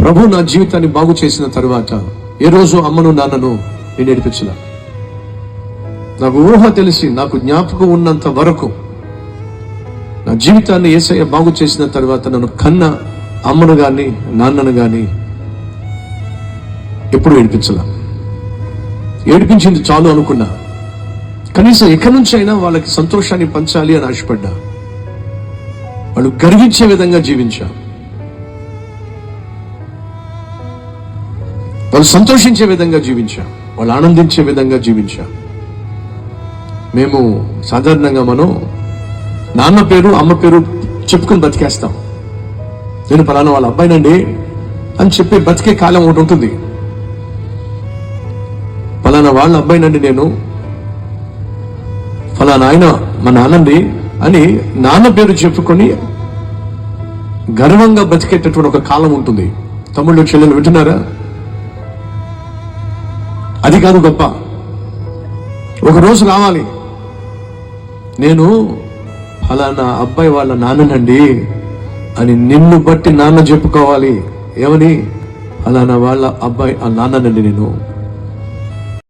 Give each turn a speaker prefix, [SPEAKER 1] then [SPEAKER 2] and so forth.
[SPEAKER 1] ప్రభు నా జీవితాన్ని బాగు చేసిన తర్వాత ఏ రోజు అమ్మను నాన్నను నేను ఏడిపించలా. నాకు ఊహ తెలిసి నాకు జ్ఞాపకం ఉన్నంత వరకు నా జీవితాన్ని యేసయ్య బాగు చేసిన తర్వాత నన్ను కన్న అమ్మను గాని నాన్నను గాని ఎప్పుడు ఏడిపించలా. ఏడిపించింది చాలు అనుకున్నా. కనీసం ఎక్కడి నుంచి అయినా వాళ్ళకి సంతోషాన్ని పంచాలి అని ఆశపడ్డా. వాళ్ళు గర్వించే విధంగా జీవించా, వాళ్ళు సంతోషించే విధంగా జీవించా, వాళ్ళు ఆనందించే విధంగా జీవించా. మేము సాధారణంగా మనం నాన్న పేరు అమ్మ పేరు చెప్పుకొని బతికేస్తాం. నేను ఫలానా వాళ్ళ అబ్బాయినండి అని చెప్పి బతికే కాలం ఒకటి ఉంటుంది. ఫలానా వాళ్ళ అబ్బాయినండి నేను, ఫలానా ఆయన మా నాన్నండి అని నాన్న పేరు చెప్పుకొని గర్వంగా బతికేటటువంటి ఒక కాలం ఉంటుంది. తమ్ముళ్ళు చెల్లెలు వింటున్నారా? అది కాదు గొప్ప. ఒక రోజు రావాలి, నేను ఫలానా అబ్బాయి వాళ్ళ నాన్ననండి అని నిన్ను బట్టి నాన్న చెప్పుకోవాలి. ఏమని? ఫలానా వాళ్ళ అబ్బాయి ఆ నాన్ననండి నేను.